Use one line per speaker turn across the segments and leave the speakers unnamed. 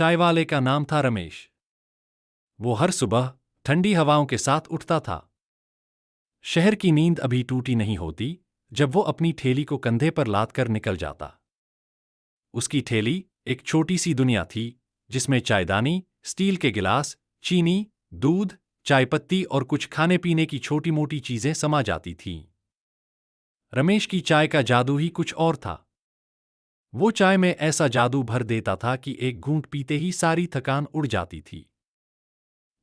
चाय वाले का नाम था रमेश। वो हर सुबह ठंडी हवाओं के साथ उठता था। शहर की नींद अभी टूटी नहीं होती जब वो अपनी ठेली को कंधे पर लाद कर निकल जाता। उसकी ठेली एक छोटी सी दुनिया थी जिसमें चायदानी, स्टील के गिलास, चीनी, दूध, चाय पत्ती और कुछ खाने पीने की छोटी मोटी चीजें समा जाती थीं। रमेश की चाय का जादू ही कुछ और था। वो चाय में ऐसा जादू भर देता था कि एक घूंट पीते ही सारी थकान उड़ जाती थी।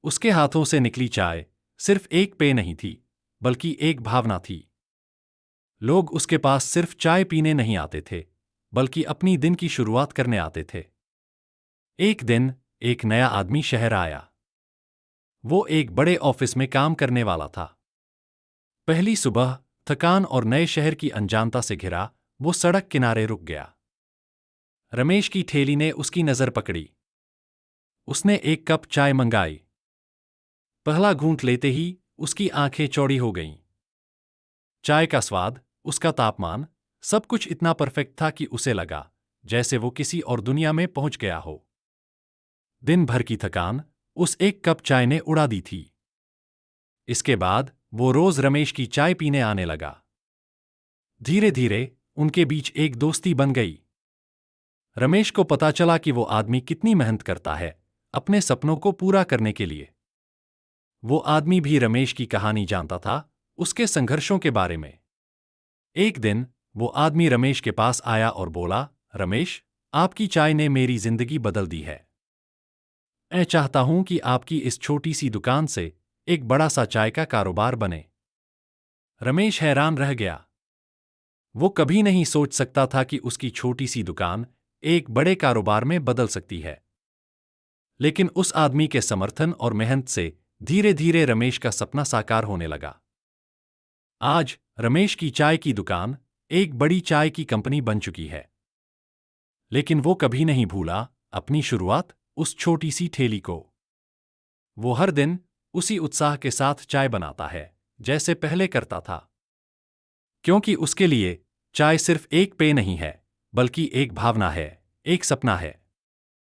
उसके हाथों से निकली चाय सिर्फ एक पेय नहीं थी, बल्कि एक भावना थी। लोग उसके पास सिर्फ चाय पीने नहीं आते थे, बल्कि अपनी दिन की शुरुआत करने आते थे। एक दिन एक नया आदमी शहर आया। वो एक बड़े ऑफिस में काम करने वाला था। पहली सुबह थकान और नए शहर की अनजानता से घिरा वो सड़क किनारे रुक गया। रमेश की ठेली ने उसकी नजर पकड़ी। उसने एक कप चाय मंगाई। पहला घूंट लेते ही उसकी आंखें चौड़ी हो गईं। चाय का स्वाद, उसका तापमान, सब कुछ इतना परफेक्ट था कि उसे लगा जैसे वो किसी और दुनिया में पहुंच गया हो। दिन भर की थकान उस एक कप चाय ने उड़ा दी थी। इसके बाद वो रोज रमेश की चाय पीने आने लगा। धीरे धीरे उनके बीच एक दोस्ती बन गई। रमेश को पता चला कि वो आदमी कितनी मेहनत करता है अपने सपनों को पूरा करने के लिए। वो आदमी भी रमेश की कहानी जानता था, उसके संघर्षों के बारे में। एक दिन वो आदमी रमेश के पास आया और बोला, रमेश, आपकी चाय ने मेरी जिंदगी बदल दी है। मैं चाहता हूं कि आपकी इस छोटी सी दुकान से एक बड़ा सा चाय का कारोबार बने। रमेश हैरान रह गया। वो कभी नहीं सोच सकता था कि उसकी छोटी सी दुकान एक बड़े कारोबार में बदल सकती है। लेकिन उस आदमी के समर्थन और मेहनत से धीरे धीरे रमेश का सपना साकार होने लगा। आज रमेश की चाय की दुकान एक बड़ी चाय की कंपनी बन चुकी है। लेकिन वो कभी नहीं भूला अपनी शुरुआत, उस छोटी सी ठेली को। वो हर दिन उसी उत्साह के साथ चाय बनाता है जैसे पहले करता था। क्योंकि उसके लिए चाय सिर्फ एक पेय नहीं है, बल्कि एक भावना है, एक सपना है।